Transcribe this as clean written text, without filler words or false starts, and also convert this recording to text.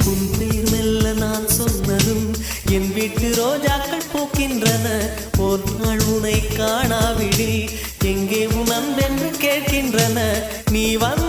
உன் பேர் மெல்ல நான் சொன்னதும் என் வீட்டு ரோஜாக்கள் பூக்கின்றன. ஒரு நாள் உனை காணாவிடில் எங்கே உன் அன்பென்று கேட்கின்றன. நீ வந்து